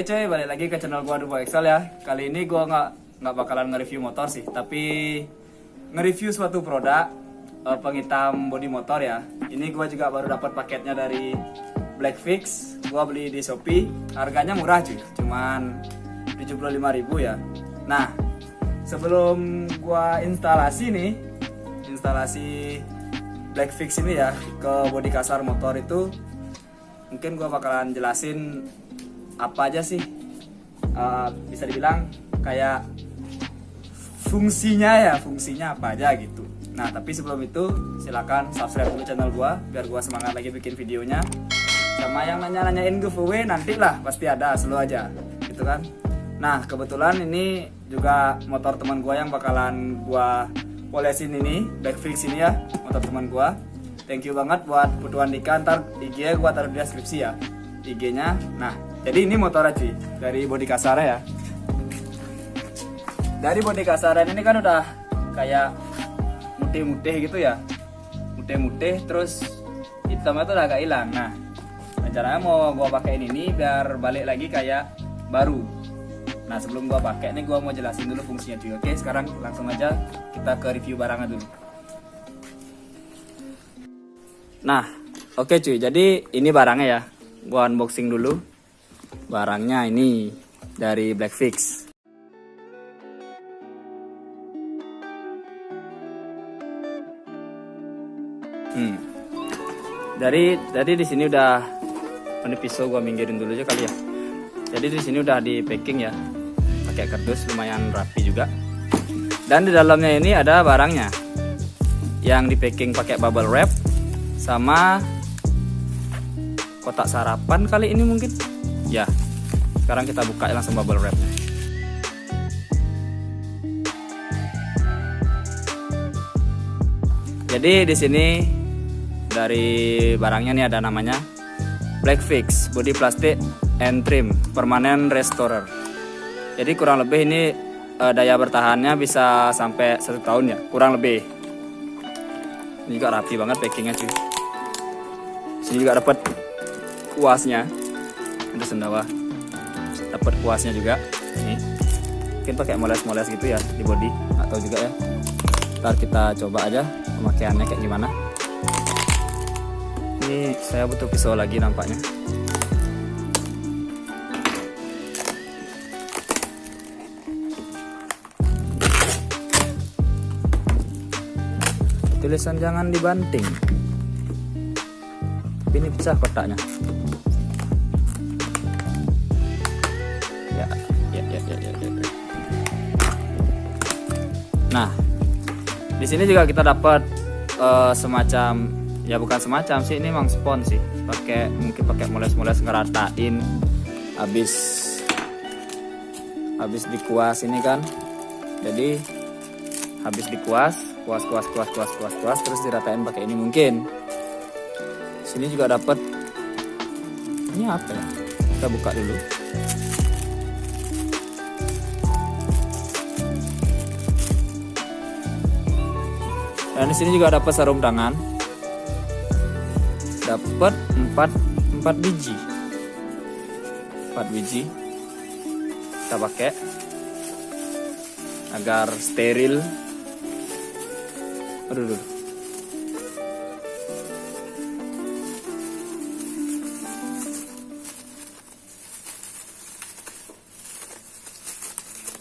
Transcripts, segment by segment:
Oke coy, balik lagi ke channel gua Dubo Excel ya. Kali ini gua nggak bakalan nge-review motor sih, tapi nge-review suatu produk penghitam bodi motor ya. Ini gua juga baru dapat paketnya dari Blackfix. Gua beli di Shopee, harganya murah cuy, cuman 75.000 ya. Nah, sebelum gua instalasi Blackfix ini ya ke bodi kasar motor itu, mungkin gua bakalan jelasin apa aja sih, bisa dibilang kayak fungsinya apa aja gitu. Nah, tapi sebelum itu silakan subscribe dulu channel gua biar gua semangat lagi bikin videonya. Sama yang nanyain giveaway nantilah, pasti ada, selalu aja gitu kan. Nah, kebetulan ini juga motor teman gua yang bakalan gua polesin ini, Blackfix ini ya, motor teman gua. Thank you banget buat Putuan Dika, ntar IG gua taruh di deskripsi ya, IG-nya. Nah, jadi ini motornya cuy, dari bodi kasarnya ya. Dari bodi kasarnya ini kan udah kayak mutih-mutih gitu ya, mutih-mutih, terus hitamnya tuh udah agak hilang. Nah, rencananya mau gua pakein ini biar balik lagi kayak baru. Nah, sebelum gua pakai nih, gua mau jelasin dulu fungsinya cuy. Oke, sekarang langsung aja kita ke review barangnya dulu. Nah, oke cuy, jadi ini barangnya ya. Gua unboxing dulu. Barangnya ini dari Blackfix. Dari di sini udah, ini pisau gua minggirin dulu aja kali ya. Jadi di sini udah di packing ya, pakai kardus, lumayan rapi juga. Dan di dalamnya ini ada barangnya, yang di packing pakai bubble wrap sama kotak sarapan kali ini mungkin. Ya, sekarang kita buka langsung bubble wrapnya. Jadi di sini dari barangnya nih ada namanya Blackfix Body Plastic and Trim Permanent Restorer. Jadi kurang lebih ini daya bertahannya bisa sampai 1 tahun ya, kurang lebih. Ini juga rapi banget packingnya cuy. Sini juga dapat kuasnya, ada sendawa, dapat kuasnya juga. Ini mungkin pakai moles-moles gitu ya di body, atau juga ya. Ntar kita coba aja pemakaiannya kayak gimana. Ini saya butuh pisau lagi nampaknya. Tulisan jangan dibanting, tapi ini pecah kotaknya. Ya. Nah, di sini juga kita dapat semacam, ya bukan semacam sih, ini memang spons sih. Mungkin pakai moles-moles ngeratain habis dikuas ini kan. Jadi habis dikuas, kuas terus diratain pakai ini mungkin. Sini juga dapat, ini apa ya? Kita buka dulu. Dan di sini juga dapat sarung tangan. Dapat 4 biji. 4 biji. Kita pakai agar steril. Aduh.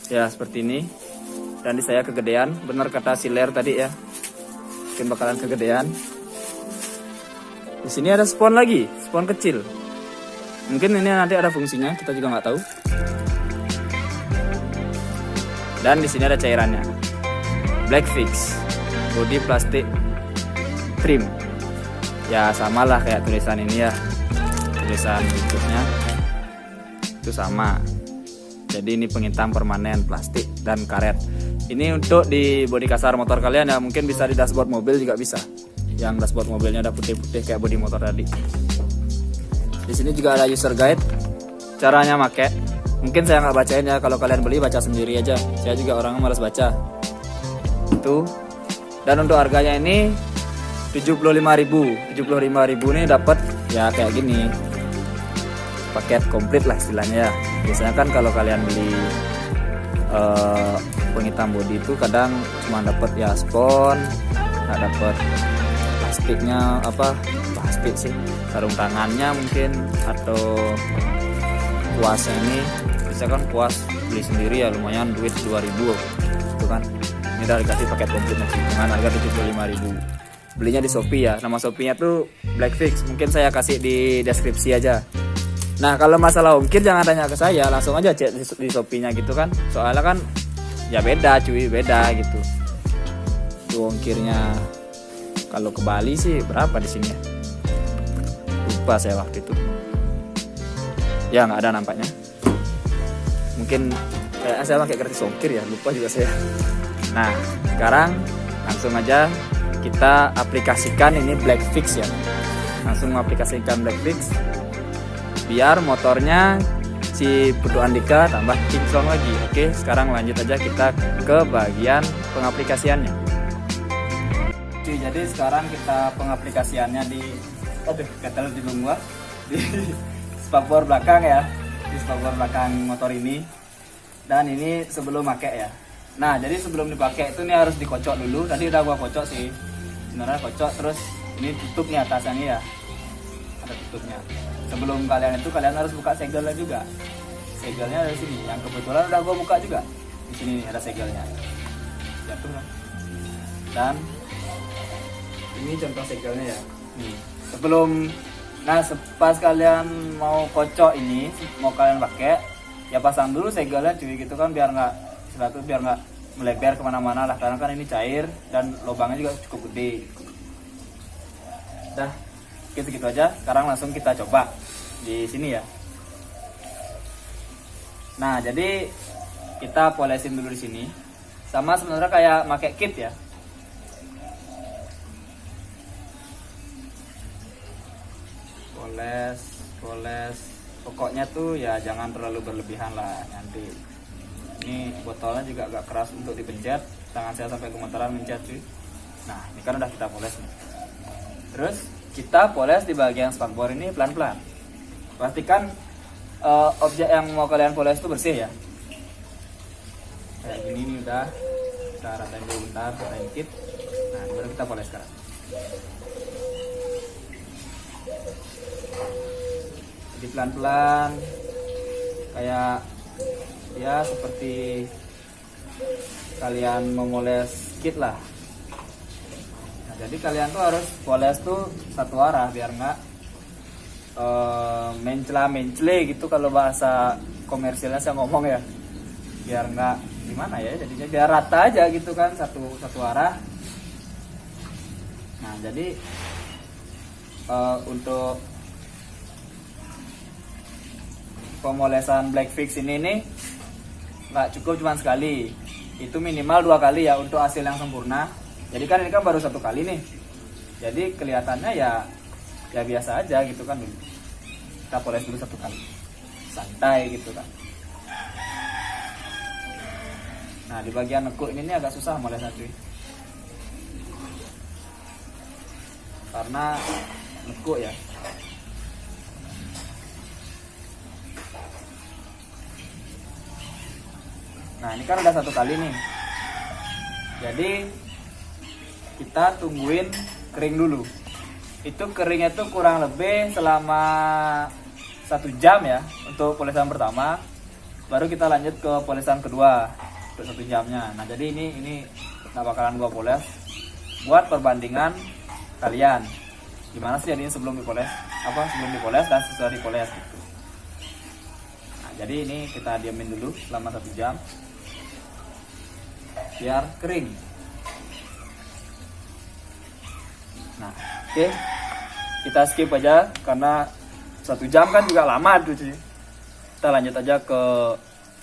Ya, seperti ini. Dan di saya kegedean, benar kata Siler tadi ya. Mungkin bakalan kegedean. Di sini ada spon lagi, spon kecil. Mungkin ini nanti ada fungsinya, kita juga nggak tahu. Dan di sini ada cairannya. Blackfix Body Plastic Trim. Ya samalah kayak tulisan ini ya. Tulisan berikutnya itu sama. Jadi ini penghitam permanen plastik dan karet. Ini untuk di bodi kasar motor kalian ya, mungkin bisa di dashboard mobil juga bisa. Yang dashboard mobilnya ada putih-putih kayak bodi motor tadi. Di sini juga ada user guide, caranya make. Mungkin saya nggak bacain ya, kalau kalian beli baca sendiri aja. Saya juga orangnya malas baca. Itu. Dan untuk harganya ini 75.000. 75.000 ini dapat ya kayak gini. Paket komplit lah istilahnya ya. Biasanya kan kalau kalian beli penghitam bodi itu kadang cuma dapat ya spons, nggak dapat plastiknya, plastik sih, sarung tangannya mungkin, atau kuasnya ini. Bisa kan kuas beli sendiri ya lumayan, duit 2.000 itu kan. Ini udah dikasih paket komplit dengan harga 75.000. Belinya di Shopee ya, nama Shopee-nya tuh Blackfix, mungkin saya kasih di deskripsi aja. Nah kalau masalah ongkir jangan tanya ke saya, langsung aja cek di Shopee-nya gitu kan, soalnya kan ya beda cuy, beda gitu tuh ongkirnya. Kalau ke Bali sih berapa di sini ya, lupa saya waktu itu ya, nggak ada nampaknya. Mungkin saya pakai gratis ongkir ya, lupa juga saya. Nah sekarang langsung aja kita aplikasikan ini Blackfix ya, langsung aplikasikan Blackfix biar motornya si Putu Andika tambah kinclong lagi. Oke, sekarang lanjut aja kita ke bagian pengaplikasiannya. Oke, jadi sekarang kita pengaplikasiannya di gatel di gua di spakbor belakang ya, di spakbor belakang motor ini. Dan ini sebelum pakai ya. Nah, jadi sebelum dipakai itu nih harus dikocok dulu. Tadi udah gua kocok sih. Sebenarnya kocok, terus ini tutup nih atasnya nih ya. Ada tutupnya. Sebelum kalian itu kalian harus buka segelnya juga. Segelnya dari sini. Yang kebetulan udah gua buka juga. Di sini nih ada segelnya. Jatuh kan. Dan ini contoh segelnya ya. Nih. Pas kalian mau kocok ini, mau kalian pakai, ya pasang dulu segelnya cuy gitu kan, biar nggak melebar kemana-mana lah, karena kan ini cair dan lubangnya juga cukup gede. Dah, gitu aja. Sekarang langsung kita coba di sini ya. Nah, jadi kita polesin dulu di sini. Sama sebenarnya kayak pakai kit ya. Poles. Pokoknya tuh ya jangan terlalu berlebihan lah nanti. Ini botolnya juga agak keras untuk dipencet, tangan saya sampai gemetaran mencet cuy. Nah ini kan udah kita poles nih. Terus kita poles di bagian spakbor ini pelan-pelan. Pastikan objek yang mau kalian poles itu bersih ya. Kayak gini nih udah. Kita ratain dulu bentar, ratain dikit. Nah baru kita poles sekarang. Jadi pelan-pelan, kayak ya seperti kalian memoles kit lah. Nah, jadi kalian tuh harus poles tuh satu arah biar nggak mencela-mencele gitu kalau bahasa komersilnya saya ngomong ya. Biar nggak gimana ya, jadinya biar rata aja gitu kan, satu arah. Nah jadi untuk pemolesan Blackfix ini nih nggak cukup cuma sekali, itu minimal 2 kali ya untuk hasil yang sempurna. Jadi kan ini kan baru 1 kali nih, jadi kelihatannya ya biasa aja gitu kan. Kita poles dulu 1 kali santai gitu kan. Nah di bagian nekuk ini agak susah molesnya cuy, karena nekuk ya. Nah ini kan udah 1 kali nih, jadi kita tungguin kering dulu. Itu keringnya tuh kurang lebih selama 1 jam ya untuk polesan pertama, baru kita lanjut ke polesan kedua untuk 1 jamnya. Nah jadi ini nggak bakalan gua poles, buat perbandingan kalian gimana sih jadinya sebelum dipoles dan sesudah dipoles gitu. Nah jadi ini kita diamin dulu selama 1 jam biar kering. Nah oke, kita skip aja karena 1 jam kan juga lama tuh cuy. Kita lanjut aja ke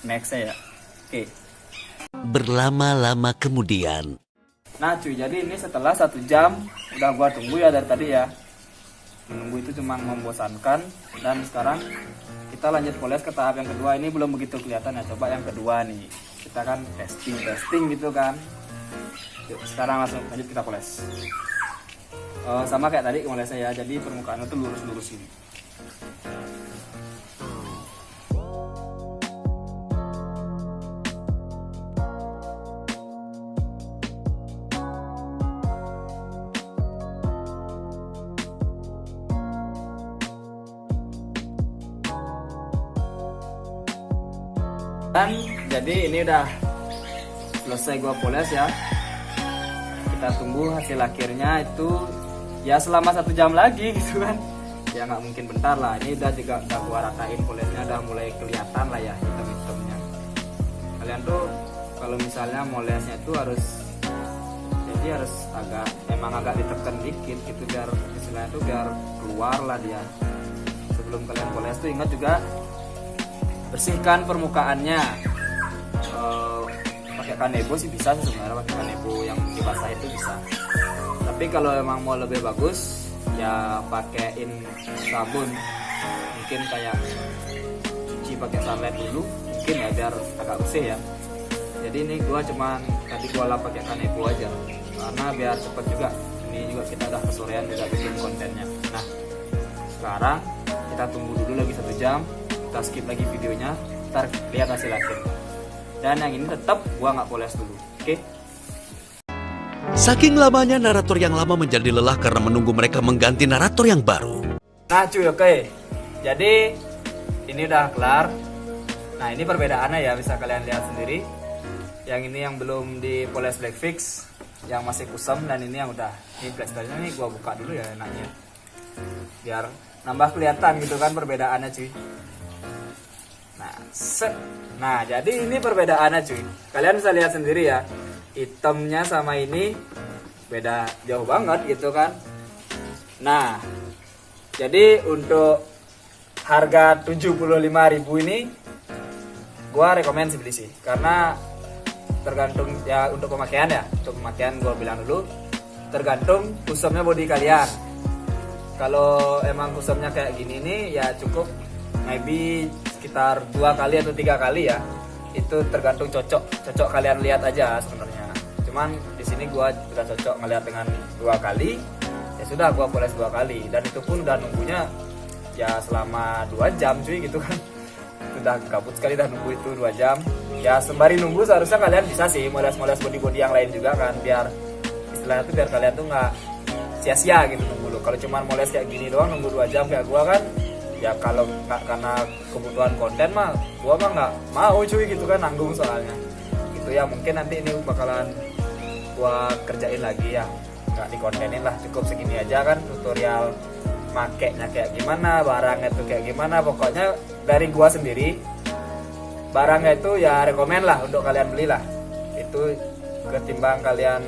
nextnya ya. Oke. Berlama-lama kemudian. Nah cuy, jadi ini setelah 1 jam udah gua tunggu ya dari tadi ya. Menunggu itu cuma membosankan. Dan sekarang kita lanjut poles ke tahap yang kedua. Ini belum begitu kelihatan ya, coba yang kedua nih. Kita kan testing gitu kan. Yuk, sekarang langsung lanjut kita poles. Sama kayak tadi molesnya ya, jadi permukaannya tuh lurus-lurus ini. Dan jadi ini udah selesai gua poles ya. Kita tunggu hasil akhirnya itu ya selama 1 jam lagi gitu kan. Ya nggak mungkin bentar lah. Ini udah juga udah gua ratain polesnya, udah mulai kelihatan lah ya hitam-hitamnya. Kalian tuh kalau misalnya molesnya itu harus agak ditekan dikit gitu biar istilahnya tuh biar keluar lah dia. Sebelum kalian poles tuh ingat juga bersihkan permukaannya. Pakai kanebo sih bisa sih sebenarnya, pakai kanebo yang dibasah itu bisa. Tapi kalau emang mau lebih bagus ya pakaiin sabun, mungkin kayak cuci pakai sunlight dulu mungkin ya biar agak bersih ya. Jadi ini gua cuman tadi gua lap pakai kanebo aja karena biar cepet juga. Ini juga kita udah kesorean juga bikin kontennya. Nah sekarang kita tunggu dulu lagi 1 jam, kita skip lagi videonya, ntar lihat hasil akhir. Dan yang ini tetap gua nggak poles dulu, oke? Saking lamanya narator yang lama menjadi lelah karena menunggu mereka mengganti narator yang baru. Nah cuy, oke. Jadi ini udah kelar. Nah ini perbedaannya ya, bisa kalian lihat sendiri. Yang ini yang belum dipoles black fix, yang masih kusam, dan ini yang udah. Ini plasternya nih gua buka dulu ya enaknya, biar nambah kelihatan gitu kan perbedaannya cuy. Nah set. Nah jadi ini perbedaannya cuy. Kalian bisa lihat sendiri ya, hitamnya sama ini beda jauh banget gitu kan. Nah jadi untuk harga 75.000 ini gua rekomen sih beli sih, karena tergantung ya untuk pemakaian ya. Untuk pemakaian gua bilang dulu tergantung kusemnya body kalian. Kalau emang kusemnya kayak gini nih ya cukup maybe sekitar 2 kali atau 3 kali ya. Itu tergantung cocok kalian lihat aja sebenarnya. Cuman di sini gua sudah cocok ngeliat dengan 2 kali. Ya sudah gua poles 2 kali, dan itu pun udah nunggunya ya selama 2 jam cuy gitu kan. Udah kabut sekali dah nunggu itu 2 jam. Ya sembari nunggu seharusnya kalian bisa sih moles-moles body-body yang lain juga kan, biar istilahnya tuh biar kalian tuh nggak sia-sia gitu nunggu lo. Kalau cuma moles kayak gini doang nunggu 2 jam kayak gua kan, ya kalau nggak karena kebutuhan konten mah gua mah nggak mau cuy gitu kan, nanggung soalnya gitu ya. Mungkin nanti ini bakalan gua kerjain lagi ya, nggak dikontenin lah, cukup segini aja kan tutorial makainya kayak gimana, barangnya tuh kayak gimana. Pokoknya dari gua sendiri barangnya itu ya rekomen lah untuk kalian beli lah. Itu ketimbang kalian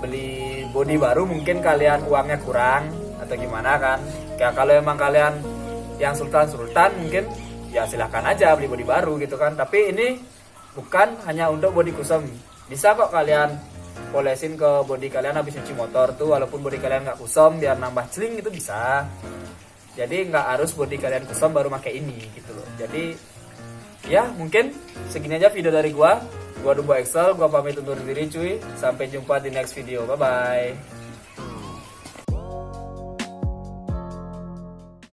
beli body baru mungkin kalian uangnya kurang atau gimana kan. Ya kalau emang kalian yang sultan mungkin ya silahkan aja beli body baru gitu kan. Tapi ini bukan hanya untuk body kusam, bisa kok kalian polesin ke body kalian habis cuci motor tuh, walaupun body kalian nggak kusam biar nambah celing itu bisa. Jadi nggak harus body kalian kusam baru pakai ini gitu loh. Jadi ya mungkin segini aja video dari gua Dumbo Excel, gua pamit undur diri cuy. Sampai jumpa di next video, bye bye.